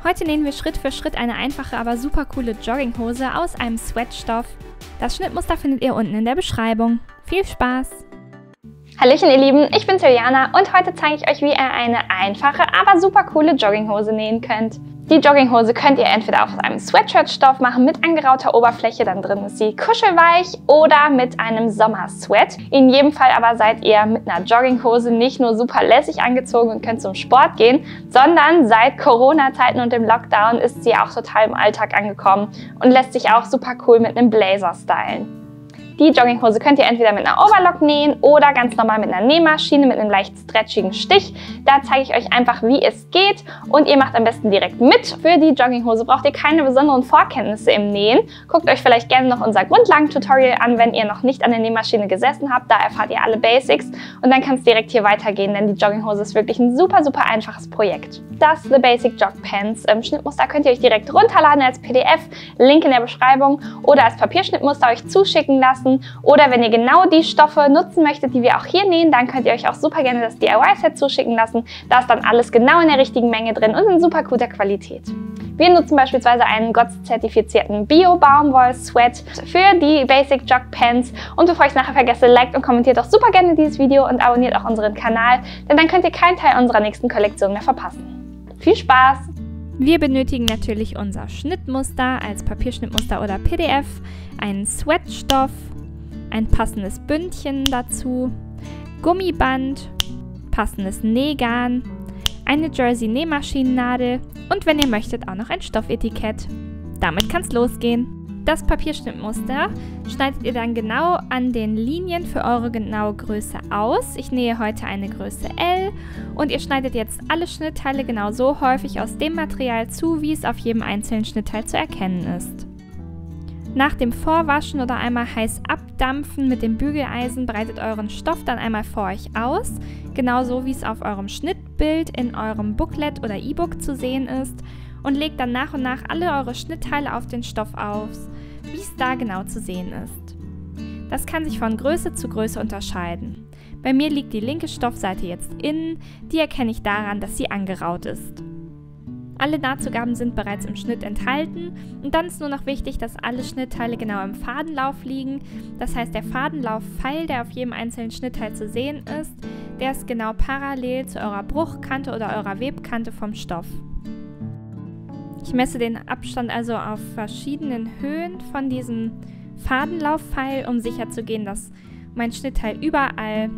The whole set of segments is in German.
Heute nähen wir Schritt für Schritt eine einfache, aber super coole Jogginghose aus einem Sweatstoff. Das Schnittmuster findet ihr unten in der Beschreibung. Viel Spaß! Hallöchen ihr Lieben, ich bin Juliana und heute zeige ich euch, wie ihr eine einfache, aber super coole Jogginghose nähen könnt. Die Jogginghose könnt ihr entweder aus einem Sweatshirt-Stoff machen mit angerauter Oberfläche, dann drin ist sie kuschelweich, oder mit einem Sommersweat. In jedem Fall aber seid ihr mit einer Jogginghose nicht nur super lässig angezogen und könnt zum Sport gehen, sondern seit Corona-Zeiten und dem Lockdown ist sie auch total im Alltag angekommen und lässt sich auch super cool mit einem Blazer stylen. Die Jogginghose könnt ihr entweder mit einer Overlock nähen oder ganz normal mit einer Nähmaschine mit einem leicht stretchigen Stich. Da zeige ich euch einfach, wie es geht und ihr macht am besten direkt mit. Für die Jogginghose braucht ihr keine besonderen Vorkenntnisse im Nähen. Guckt euch vielleicht gerne noch unser Grundlagen-Tutorial an, wenn ihr noch nicht an der Nähmaschine gesessen habt. Da erfahrt ihr alle Basics und dann kann es direkt hier weitergehen, denn die Jogginghose ist wirklich ein super einfaches Projekt. Das The Basic Jog Pants Schnittmuster könnt ihr euch direkt runterladen als PDF, Link in der Beschreibung, oder als Papierschnittmuster euch zuschicken lassen. Oder wenn ihr genau die Stoffe nutzen möchtet, die wir auch hier nähen, dann könnt ihr euch auch super gerne das DIY-Set zuschicken lassen. Da ist dann alles genau in der richtigen Menge drin und in super guter Qualität. Wir nutzen beispielsweise einen GOTS-zertifizierten Bio-Baumwoll-Sweat für die Basic Jog Pants. Und bevor ich es nachher vergesse, liked und kommentiert doch super gerne dieses Video und abonniert auch unseren Kanal, denn dann könnt ihr keinen Teil unserer nächsten Kollektion mehr verpassen. Viel Spaß! Wir benötigen natürlich unser Schnittmuster als Papierschnittmuster oder PDF, einen Sweatstoff, ein passendes Bündchen dazu, Gummiband, passendes Nähgarn, eine Jersey-Nähmaschinennadel und wenn ihr möchtet auch noch ein Stoffetikett. Damit kann es losgehen. Das Papierschnittmuster schneidet ihr dann genau an den Linien für eure genaue Größe aus. Ich nähe heute eine Größe L und ihr schneidet jetzt alle Schnittteile genau so häufig aus dem Material zu, wie es auf jedem einzelnen Schnittteil zu erkennen ist. Nach dem Vorwaschen oder einmal heiß abdampfen mit dem Bügeleisen breitet euren Stoff dann einmal vor euch aus, genauso wie es auf eurem Schnittbild in eurem Booklet oder E-Book zu sehen ist, und legt dann nach und nach alle eure Schnittteile auf den Stoff aus, wie es da genau zu sehen ist. Das kann sich von Größe zu Größe unterscheiden. Bei mir liegt die linke Stoffseite jetzt innen, die erkenne ich daran, dass sie angeraut ist. Alle Nahtzugaben sind bereits im Schnitt enthalten und dann ist nur noch wichtig, dass alle Schnittteile genau im Fadenlauf liegen. Das heißt, der Fadenlaufpfeil, der auf jedem einzelnen Schnittteil zu sehen ist, der ist genau parallel zu eurer Bruchkante oder eurer Webkante vom Stoff. Ich messe den Abstand also auf verschiedenen Höhen von diesem Fadenlaufpfeil, um sicherzugehen, dass mein Schnittteil überall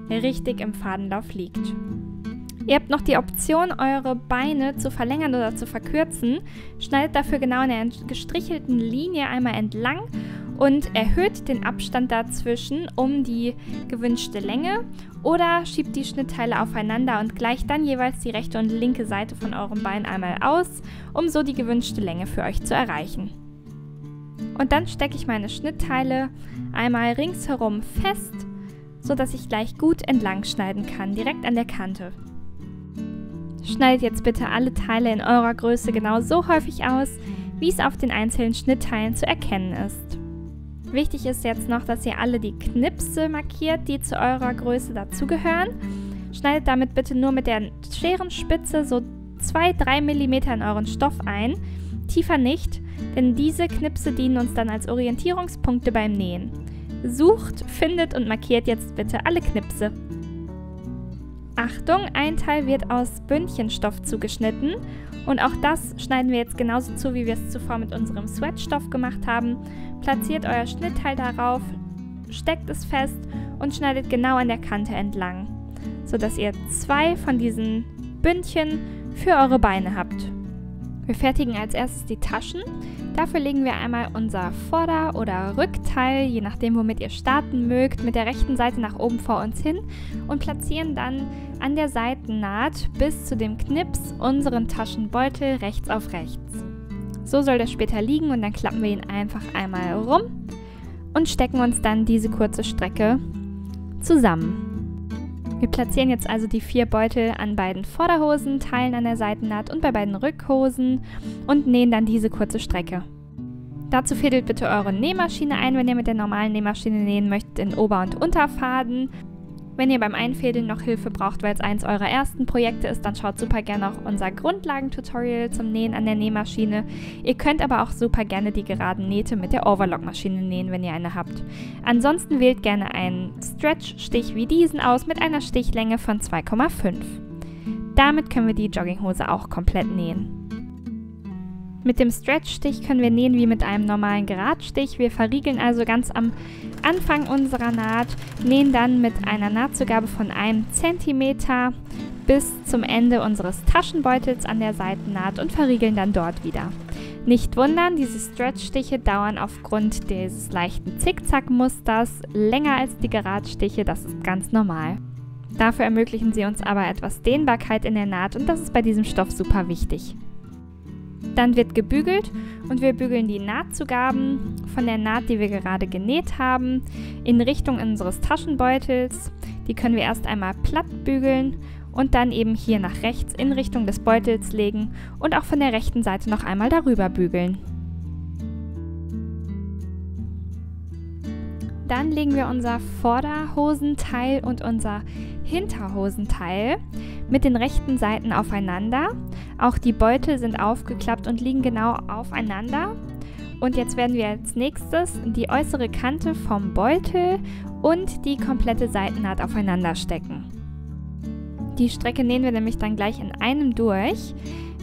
richtig im Fadenlauf liegt. Ihr habt noch die Option, eure Beine zu verlängern oder zu verkürzen. Schneidet dafür genau in der gestrichelten Linie einmal entlang und erhöht den Abstand dazwischen um die gewünschte Länge oder schiebt die Schnittteile aufeinander und gleicht dann jeweils die rechte und linke Seite von eurem Bein einmal aus, um so die gewünschte Länge für euch zu erreichen. Und dann stecke ich meine Schnittteile einmal ringsherum fest, sodass ich gleich gut entlang schneiden kann, direkt an der Kante. Schneidet jetzt bitte alle Teile in eurer Größe genau so häufig aus, wie es auf den einzelnen Schnittteilen zu erkennen ist. Wichtig ist jetzt noch, dass ihr alle die Knipse markiert, die zu eurer Größe dazugehören. Schneidet damit bitte nur mit der Scherenspitze so 2-3 mm in euren Stoff ein, tiefer nicht, denn diese Knipse dienen uns dann als Orientierungspunkte beim Nähen. Sucht, findet und markiert jetzt bitte alle Knipse. Achtung, ein Teil wird aus Bündchenstoff zugeschnitten und auch das schneiden wir jetzt genauso zu, wie wir es zuvor mit unserem Sweatstoff gemacht haben. Platziert euer Schnittteil darauf, steckt es fest und schneidet genau an der Kante entlang, sodass ihr 2 von diesen Bündchen für eure Beine habt. Wir fertigen als erstes die Taschen. Dafür legen wir einmal unser Vorder- oder Rückteil, je nachdem womit ihr starten mögt, mit der rechten Seite nach oben vor uns hin und platzieren dann an der Seitennaht bis zu dem Knips unseren Taschenbeutel rechts auf rechts. So soll der später liegen und dann klappen wir ihn einfach einmal rum und stecken uns dann diese kurze Strecke zusammen. Wir platzieren jetzt also die 4 Beutel an beiden Vorderhosenteilen an der Seitennaht und bei beiden Rückhosen und nähen dann diese kurze Strecke. Dazu fädelt bitte eure Nähmaschine ein, wenn ihr mit der normalen Nähmaschine nähen möchtet, in Ober- und Unterfaden. Wenn ihr beim Einfädeln noch Hilfe braucht, weil es eins eurer ersten Projekte ist, dann schaut super gerne auch unser Grundlagentutorial zum Nähen an der Nähmaschine. Ihr könnt aber auch super gerne die geraden Nähte mit der Overlock-Maschine nähen, wenn ihr eine habt. Ansonsten wählt gerne einen Stretch-Stich wie diesen aus mit einer Stichlänge von 2,5. Damit können wir die Jogginghose auch komplett nähen. Mit dem Stretch-Stich können wir nähen wie mit einem normalen Geradstich. Wir verriegeln also ganz am Anfang unserer Naht, nähen dann mit einer Nahtzugabe von 1 cm bis zum Ende unseres Taschenbeutels an der Seitennaht und verriegeln dann dort wieder. Nicht wundern, diese Stretch-Stiche dauern aufgrund dieses leichten Zickzack-Musters länger als die Geradstiche, das ist ganz normal. Dafür ermöglichen sie uns aber etwas Dehnbarkeit in der Naht und das ist bei diesem Stoff super wichtig. Dann wird gebügelt und wir bügeln die Nahtzugaben von der Naht, die wir gerade genäht haben, in Richtung unseres Taschenbeutels. Die können wir erst einmal platt bügeln und dann eben hier nach rechts in Richtung des Beutels legen und auch von der rechten Seite noch einmal darüber bügeln. Dann legen wir unser Vorderhosenteil und unser Hinterhosenteil mit den rechten Seiten aufeinander. Auch die Beutel sind aufgeklappt und liegen genau aufeinander. Und jetzt werden wir als nächstes die äußere Kante vom Beutel und die komplette Seitennaht aufeinander stecken. Die Strecke nähen wir nämlich dann gleich in einem durch.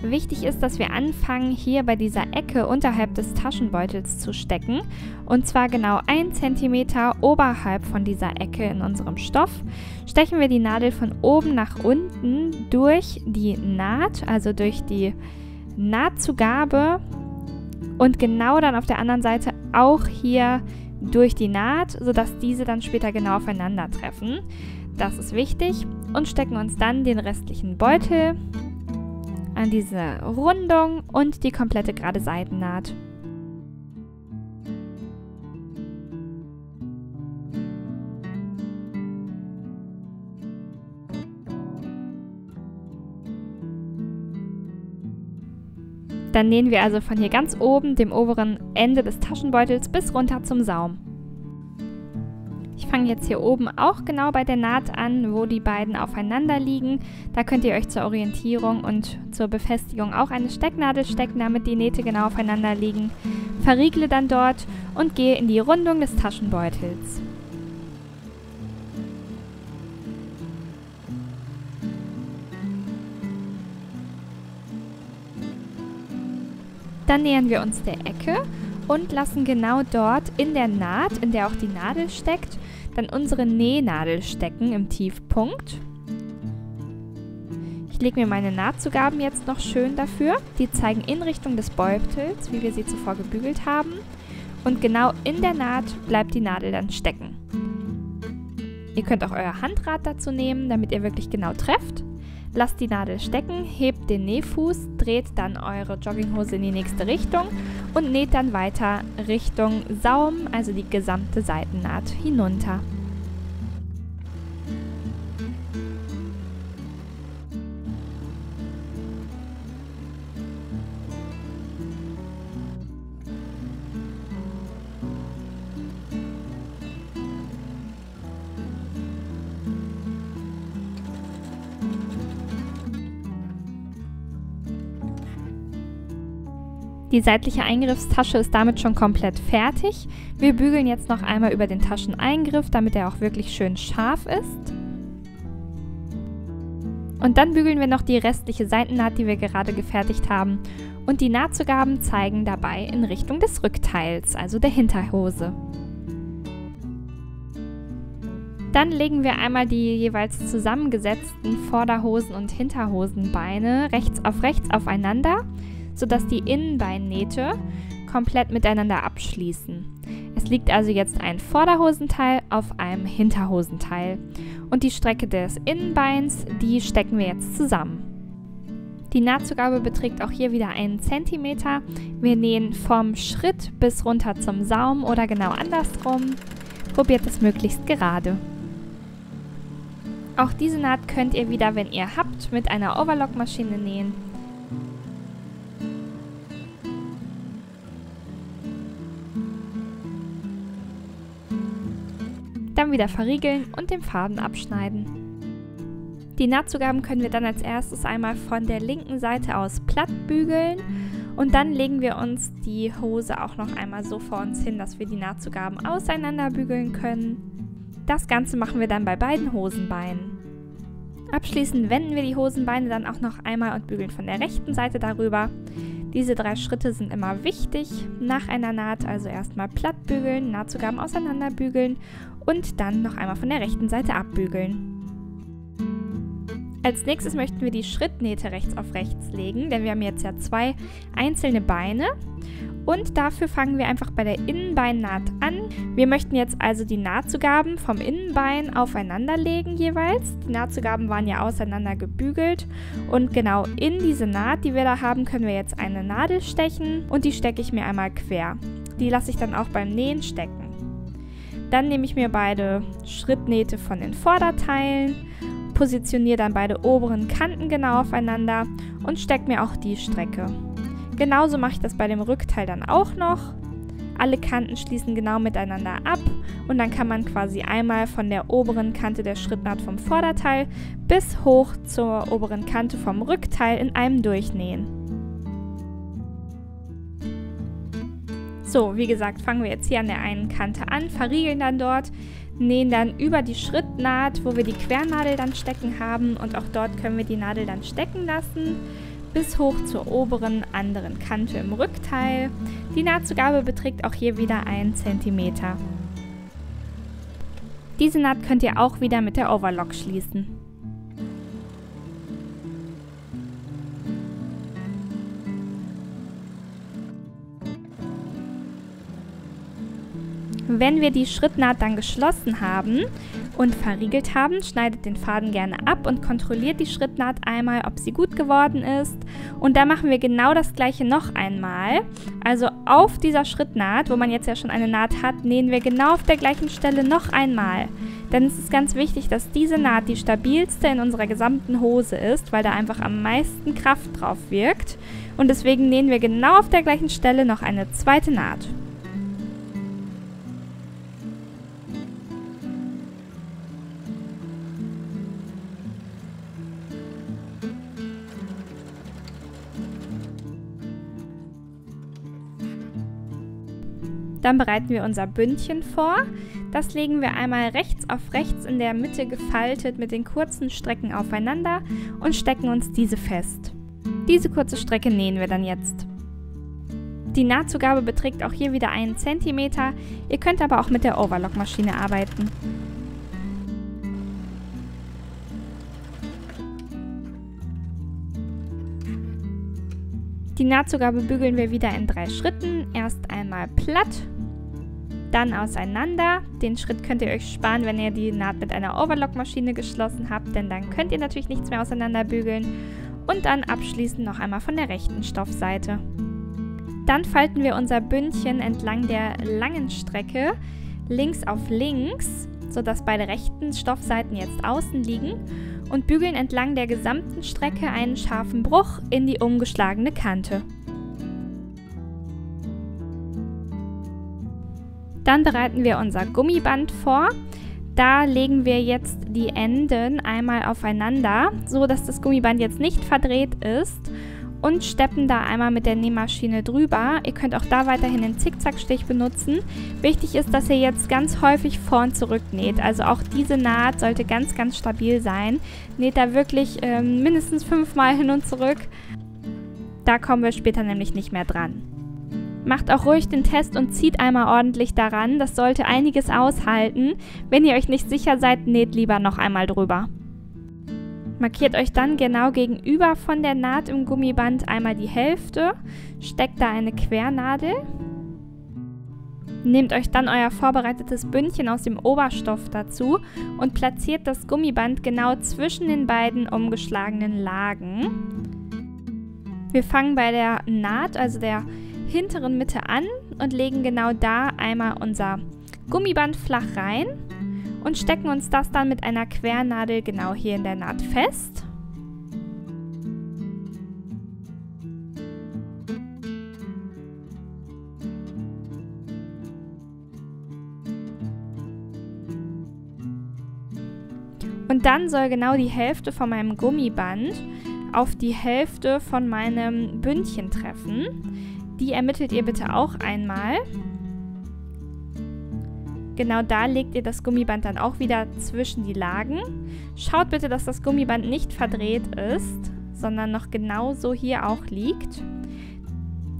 Wichtig ist, dass wir anfangen, hier bei dieser Ecke unterhalb des Taschenbeutels zu stecken. Und zwar genau 1 cm oberhalb von dieser Ecke in unserem Stoff. Stechen wir die Nadel von oben nach unten durch die Naht, also durch die Nahtzugabe. Und genau dann auf der anderen Seite auch hier durch die Naht, sodass diese dann später genau aufeinandertreffen. Das ist wichtig. Und stecken uns dann den restlichen Beutel an diese Rundung und die komplette gerade Seitennaht. Dann nähen wir also von hier ganz oben, dem oberen Ende des Taschenbeutels, bis runter zum Saum. Ich fange jetzt hier oben auch genau bei der Naht an, wo die beiden aufeinander liegen. Da könnt ihr euch zur Orientierung und zur Befestigung auch eine Stecknadel stecken, damit die Nähte genau aufeinander liegen. Verriegle dann dort und gehe in die Rundung des Taschenbeutels. Dann nähern wir uns der Ecke und lassen genau dort in der Naht, in der auch die Nadel steckt, dann unsere Nähnadel stecken im Tiefpunkt. Ich lege mir meine Nahtzugaben jetzt noch schön dafür. Die zeigen in Richtung des Beutels, wie wir sie zuvor gebügelt haben. Und genau in der Naht bleibt die Nadel dann stecken. Ihr könnt auch euer Handrad dazu nehmen, damit ihr wirklich genau trefft. Lasst die Nadel stecken, hebt den Nähfuß, dreht dann eure Jogginghose in die nächste Richtung und näht dann weiter Richtung Saum, also die gesamte Seitennaht hinunter. Die seitliche Eingriffstasche ist damit schon komplett fertig. Wir bügeln jetzt noch einmal über den Tascheneingriff, damit er auch wirklich schön scharf ist. Und dann bügeln wir noch die restliche Seitennaht, die wir gerade gefertigt haben. Und die Nahtzugaben zeigen dabei in Richtung des Rückteils, also der Hinterhose. Dann legen wir einmal die jeweils zusammengesetzten Vorderhosen- und Hinterhosenbeine rechts aufeinander, sodass die Innenbeinnähte komplett miteinander abschließen. Es liegt also jetzt ein Vorderhosenteil auf einem Hinterhosenteil und die Strecke des Innenbeins, die stecken wir jetzt zusammen. Die Nahtzugabe beträgt auch hier wieder 1 cm. Wir nähen vom Schritt bis runter zum Saum oder genau andersrum. Probiert es möglichst gerade. Auch diese Naht könnt ihr wieder, wenn ihr habt, mit einer Overlock-Maschine nähen. dann wieder verriegeln und den Faden abschneiden. Die Nahtzugaben können wir dann als erstes einmal von der linken Seite aus platt bügeln und dann legen wir uns die Hose auch noch einmal so vor uns hin, dass wir die Nahtzugaben auseinander bügeln können. Das Ganze machen wir dann bei beiden Hosenbeinen. Abschließend wenden wir die Hosenbeine dann auch noch einmal und bügeln von der rechten Seite darüber. Diese 3 Schritte sind immer wichtig. Nach einer Naht also erstmal platt bügeln, Nahtzugaben auseinander bügeln und dann noch einmal von der rechten Seite abbügeln. Als nächstes möchten wir die Schrittnähte rechts auf rechts legen, denn wir haben jetzt ja 2 einzelne Beine und dafür fangen wir einfach bei der Innenbeinnaht an. Wir möchten jetzt also die Nahtzugaben vom Innenbein aufeinander legen jeweils. Die Nahtzugaben waren ja auseinander gebügelt und genau in diese Naht, die wir da haben, können wir jetzt eine Nadel stechen und die stecke ich mir einmal quer. Die lasse ich dann auch beim Nähen stecken. Dann nehme ich mir beide Schrittnähte von den Vorderteilen, positioniere dann beide oberen Kanten genau aufeinander und stecke mir auch die Strecke. Genauso mache ich das bei dem Rückteil dann auch noch. Alle Kanten schließen genau miteinander ab und dann kann man quasi einmal von der oberen Kante der Schrittnaht vom Vorderteil bis hoch zur oberen Kante vom Rückteil in einem durchnähen. So, wie gesagt, fangen wir jetzt hier an der einen Kante an, verriegeln dann dort, nähen dann über die Schrittnaht, wo wir die Quernadel dann stecken haben und auch dort können wir die Nadel dann stecken lassen, bis hoch zur oberen anderen Kante im Rückteil. Die Nahtzugabe beträgt auch hier wieder 1 cm. Diese Naht könnt ihr auch wieder mit der Overlock schließen. Wenn wir die Schrittnaht dann geschlossen haben und verriegelt haben, schneidet den Faden gerne ab und kontrolliert die Schrittnaht einmal, ob sie gut geworden ist. Und da machen wir genau das gleiche noch einmal. Also auf dieser Schrittnaht, wo man jetzt ja schon eine Naht hat, nähen wir genau auf der gleichen Stelle noch einmal. Denn es ist ganz wichtig, dass diese Naht die stabilste in unserer gesamten Hose ist, weil da einfach am meisten Kraft drauf wirkt. Und deswegen nähen wir genau auf der gleichen Stelle noch eine zweite Naht. Dann bereiten wir unser Bündchen vor. Das legen wir einmal rechts auf rechts in der Mitte gefaltet mit den kurzen Strecken aufeinander und stecken uns diese fest. Diese kurze Strecke nähen wir dann jetzt. Die Nahtzugabe beträgt auch hier wieder 1 cm. Ihr könnt aber auch mit der Overlockmaschine arbeiten. Die Nahtzugabe bügeln wir wieder in 3 Schritten. Erst einmal platt, dann auseinander. Den Schritt könnt ihr euch sparen, wenn ihr die Naht mit einer Overlockmaschine geschlossen habt, denn dann könnt ihr natürlich nichts mehr auseinander bügeln. Und dann abschließend noch einmal von der rechten Stoffseite. Dann falten wir unser Bündchen entlang der langen Strecke links auf links, sodass beide rechten Stoffseiten jetzt außen liegen und bügeln entlang der gesamten Strecke einen scharfen Bruch in die umgeschlagene Kante. Dann bereiten wir unser Gummiband vor. Da legen wir jetzt die Enden einmal aufeinander, so dass das Gummiband jetzt nicht verdreht ist und steppen da einmal mit der Nähmaschine drüber. Ihr könnt auch da weiterhin den Zickzackstich benutzen. Wichtig ist, dass ihr jetzt ganz häufig vor und zurück näht. Also auch diese Naht sollte ganz, ganz stabil sein. Näht da wirklich mindestens 5-mal hin und zurück. Da kommen wir später nämlich nicht mehr dran. Macht auch ruhig den Test und zieht einmal ordentlich daran. Das sollte einiges aushalten. Wenn ihr euch nicht sicher seid, näht lieber noch einmal drüber. Markiert euch dann genau gegenüber von der Naht im Gummiband einmal die Hälfte, steckt da eine Quernadel, nehmt euch dann euer vorbereitetes Bündchen aus dem Oberstoff dazu und platziert das Gummiband genau zwischen den beiden umgeschlagenen Lagen. Wir fangen bei der Naht, also der hinteren Mitte an und legen genau da einmal unser Gummiband flach rein und stecken uns das dann mit einer Quernadel genau hier in der Naht fest. Und dann soll genau die Hälfte von meinem Gummiband auf die Hälfte von meinem Bündchen treffen. Die ermittelt ihr bitte auch einmal. Genau da legt ihr das Gummiband dann auch wieder zwischen die Lagen. Schaut bitte, dass das Gummiband nicht verdreht ist, sondern noch genauso hier auch liegt.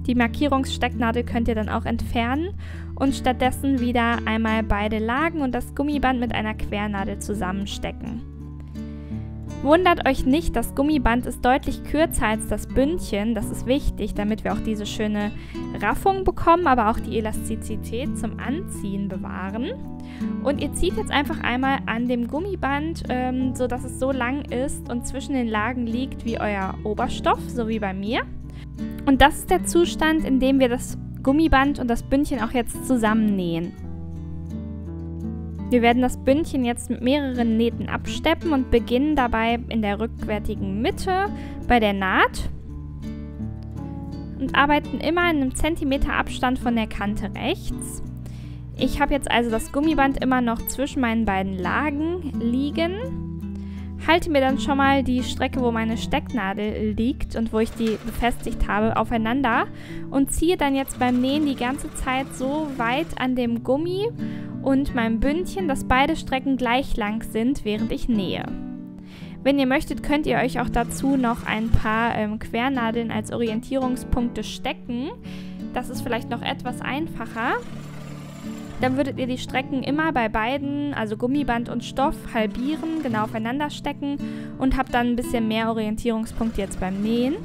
Die Markierungsstecknadel könnt ihr dann auch entfernen und stattdessen wieder einmal beide Lagen und das Gummiband mit einer Quernadel zusammenstecken. Wundert euch nicht, das Gummiband ist deutlich kürzer als das Bündchen. Das ist wichtig, damit wir auch diese schöne Raffung bekommen, aber auch die Elastizität zum Anziehen bewahren. Und ihr zieht jetzt einfach einmal an dem Gummiband, sodass es so lang ist und zwischen den Lagen liegt wie euer Oberstoff, so wie bei mir. Und das ist der Zustand, in dem wir das Gummiband und das Bündchen auch jetzt zusammennähen. Wir werden das Bündchen jetzt mit mehreren Nähten absteppen und beginnen dabei in der rückwärtigen Mitte bei der Naht und arbeiten immer in einem Zentimeter Abstand von der Kante rechts. Ich habe jetzt also das Gummiband immer noch zwischen meinen beiden Lagen liegen, halte mir dann schon mal die Strecke, wo meine Stecknadel liegt und wo ich die befestigt habe, aufeinander und ziehe dann jetzt beim Nähen die ganze Zeit so weit an dem Gummi und meinem Bündchen, dass beide Strecken gleich lang sind, während ich nähe. Wenn ihr möchtet, könnt ihr euch auch dazu noch ein paar Quernadeln als Orientierungspunkte stecken. Das ist vielleicht noch etwas einfacher. Dann würdet ihr die Strecken immer bei beiden, also Gummiband und Stoff, halbieren, genau aufeinander stecken und habt dann ein bisschen mehr Orientierungspunkte jetzt beim Nähen.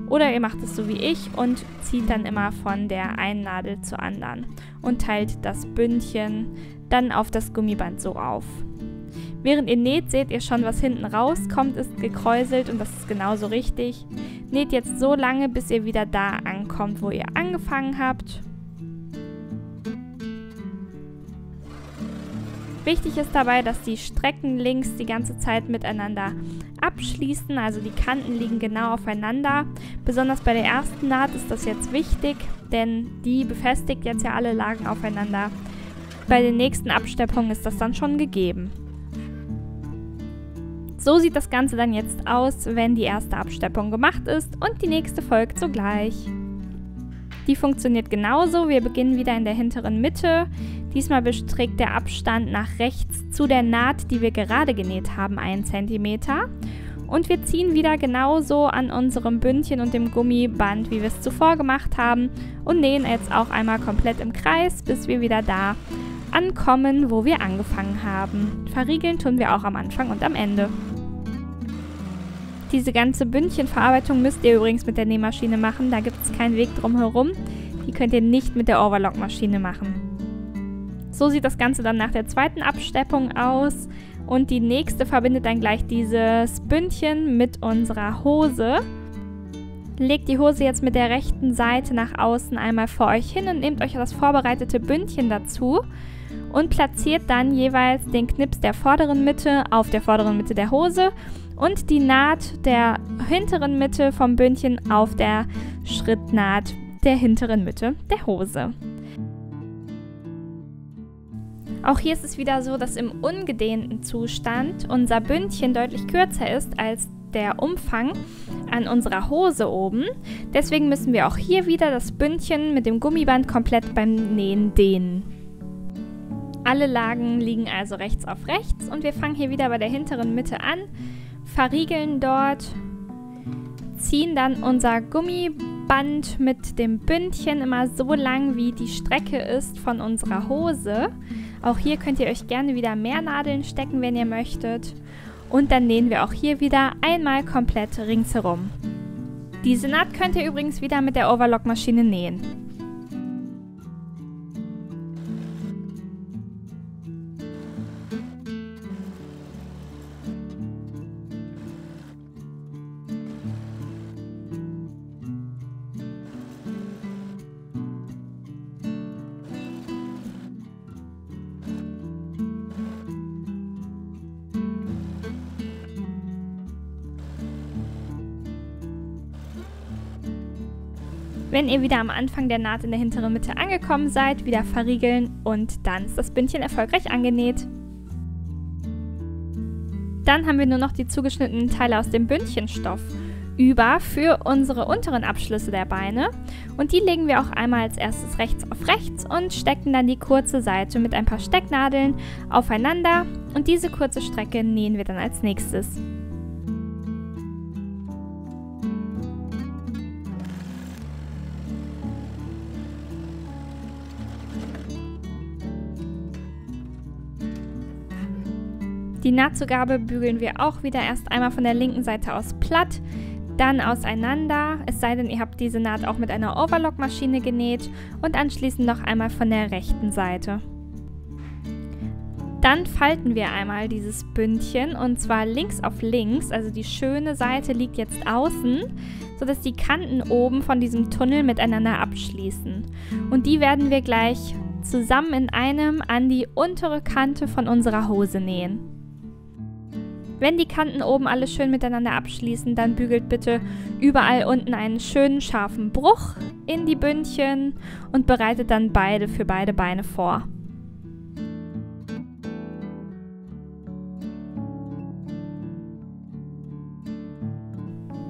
Oder ihr macht es so wie ich und zieht dann immer von der einen Nadel zur anderen und teilt das Bündchen dann auf das Gummiband so auf. Während ihr näht, seht ihr schon, was hinten rauskommt, ist gekräuselt und das ist genauso richtig. Näht jetzt so lange, bis ihr wieder da ankommt, wo ihr angefangen habt. Wichtig ist dabei, dass die Strecken links die ganze Zeit miteinander abschließen, also die Kanten liegen genau aufeinander. Besonders bei der ersten Naht ist das jetzt wichtig, denn die befestigt jetzt ja alle Lagen aufeinander. Bei den nächsten Absteppungen ist das dann schon gegeben. So sieht das Ganze dann jetzt aus, wenn die erste Absteppung gemacht ist und die nächste folgt sogleich. Die funktioniert genauso. Wir beginnen wieder in der hinteren Mitte. Diesmal beträgt der Abstand nach rechts zu der Naht, die wir gerade genäht haben, 1 cm. Und wir ziehen wieder genauso an unserem Bündchen und dem Gummiband, wie wir es zuvor gemacht haben, und nähen jetzt auch einmal komplett im Kreis, bis wir wieder da ankommen, wo wir angefangen haben. Verriegeln tun wir auch am Anfang und am Ende. Diese ganze Bündchenverarbeitung müsst ihr übrigens mit der Nähmaschine machen, da gibt es keinen Weg drum herum. Die könnt ihr nicht mit der Overlock-Maschine machen. So sieht das Ganze dann nach der zweiten Absteppung aus und die nächste verbindet dann gleich dieses Bündchen mit unserer Hose. Legt die Hose jetzt mit der rechten Seite nach außen einmal vor euch hin und nehmt euch das vorbereitete Bündchen dazu und platziert dann jeweils den Knips der vorderen Mitte auf der vorderen Mitte der Hose und die Naht der hinteren Mitte vom Bündchen auf der Schrittnaht der hinteren Mitte der Hose. Auch hier ist es wieder so, dass im ungedehnten Zustand unser Bündchen deutlich kürzer ist als der Umfang an unserer Hose oben. Deswegen müssen wir auch hier wieder das Bündchen mit dem Gummiband komplett beim Nähen dehnen. Alle Lagen liegen also rechts auf rechts und wir fangen hier wieder bei der hinteren Mitte an, verriegeln dort, ziehen dann unser Gummiband mit dem Bündchen immer so lang, wie die Strecke ist von unserer Hose. Auch hier könnt ihr euch gerne wieder mehr Nadeln stecken, wenn ihr möchtet. Und dann nähen wir auch hier wieder einmal komplett ringsherum. Diese Naht könnt ihr übrigens wieder mit der Overlock-Maschine nähen. Wenn ihr wieder am Anfang der Naht in der hinteren Mitte angekommen seid, wieder verriegeln und dann ist das Bündchen erfolgreich angenäht. Dann haben wir nur noch die zugeschnittenen Teile aus dem Bündchenstoff über für unsere unteren Abschlüsse der Beine. Und die legen wir auch einmal als erstes rechts auf rechts und stecken dann die kurze Seite mit ein paar Stecknadeln aufeinander. Und diese kurze Strecke nähen wir dann als nächstes. Die Nahtzugabe bügeln wir auch wieder erst einmal von der linken Seite aus platt, dann auseinander, es sei denn, ihr habt diese Naht auch mit einer Overlock-Maschine genäht, und anschließend noch einmal von der rechten Seite. Dann falten wir einmal dieses Bündchen, und zwar links auf links, also die schöne Seite liegt jetzt außen, sodass die Kanten oben von diesem Tunnel miteinander abschließen. Und die werden wir gleich zusammen in einem an die untere Kante von unserer Hose nähen. Wenn die Kanten oben alle schön miteinander abschließen, dann bügelt bitte überall unten einen schönen scharfen Bruch in die Bündchen und bereitet dann beide für beide Beine vor.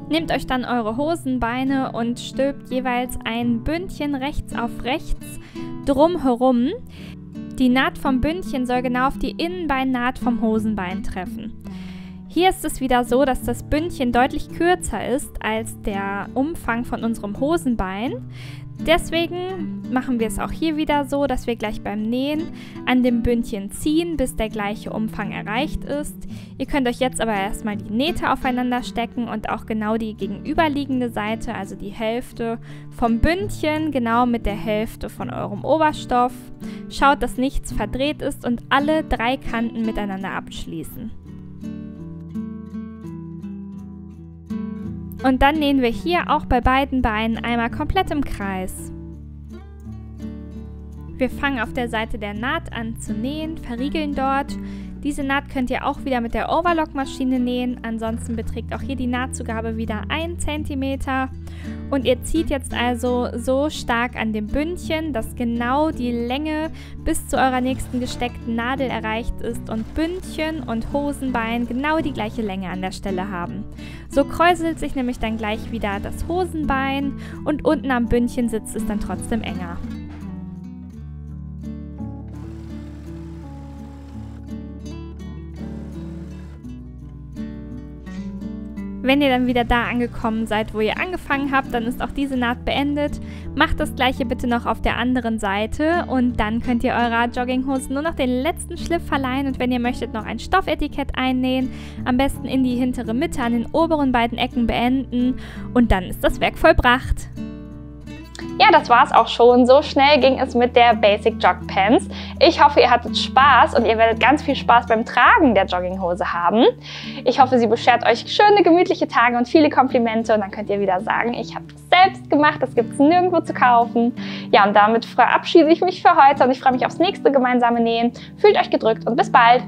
Nehmt euch dann eure Hosenbeine und stülpt jeweils ein Bündchen rechts auf rechts drumherum. Die Naht vom Bündchen soll genau auf die Innenbeinnaht vom Hosenbein treffen. Hier ist es wieder so, dass das Bündchen deutlich kürzer ist als der Umfang von unserem Hosenbein. Deswegen machen wir es auch hier wieder so, dass wir gleich beim Nähen an dem Bündchen ziehen, bis der gleiche Umfang erreicht ist. Ihr könnt euch jetzt aber erstmal die Nähte aufeinander stecken und auch genau die gegenüberliegende Seite, also die Hälfte vom Bündchen, genau mit der Hälfte von eurem Oberstoff. Schaut, dass nichts verdreht ist und alle 3 Kanten miteinander abschließen. Und dann nähen wir hier auch bei beiden Beinen einmal komplett im Kreis. Wir fangen auf der Seite der Naht an zu nähen, verriegeln dort. Diese Naht könnt ihr auch wieder mit der Overlock-Maschine nähen. Ansonsten beträgt auch hier die Nahtzugabe wieder 1 cm. Und ihr zieht jetzt also so stark an dem Bündchen, dass genau die Länge bis zu eurer nächsten gesteckten Nadel erreicht ist und Bündchen und Hosenbein genau die gleiche Länge an der Stelle haben. So kräuselt sich nämlich dann gleich wieder das Hosenbein und unten am Bündchen sitzt es dann trotzdem enger. Wenn ihr dann wieder da angekommen seid, wo ihr angefangen habt, dann ist auch diese Naht beendet. Macht das gleiche bitte noch auf der anderen Seite und dann könnt ihr eurer Jogginghose nur noch den letzten Schliff verleihen und wenn ihr möchtet, noch ein Stoffetikett einnähen. Am besten in die hintere Mitte an den oberen beiden Ecken beenden und dann ist das Werk vollbracht. Ja, das war's auch schon. So schnell ging es mit der Basic Jog Pants. Ich hoffe, ihr hattet Spaß und ihr werdet ganz viel Spaß beim Tragen der Jogginghose haben. Ich hoffe, sie beschert euch schöne, gemütliche Tage und viele Komplimente und dann könnt ihr wieder sagen, ich habe es selbst gemacht, das gibt es nirgendwo zu kaufen. Ja, und damit verabschiede ich mich für heute und ich freue mich aufs nächste gemeinsame Nähen. Fühlt euch gedrückt und bis bald.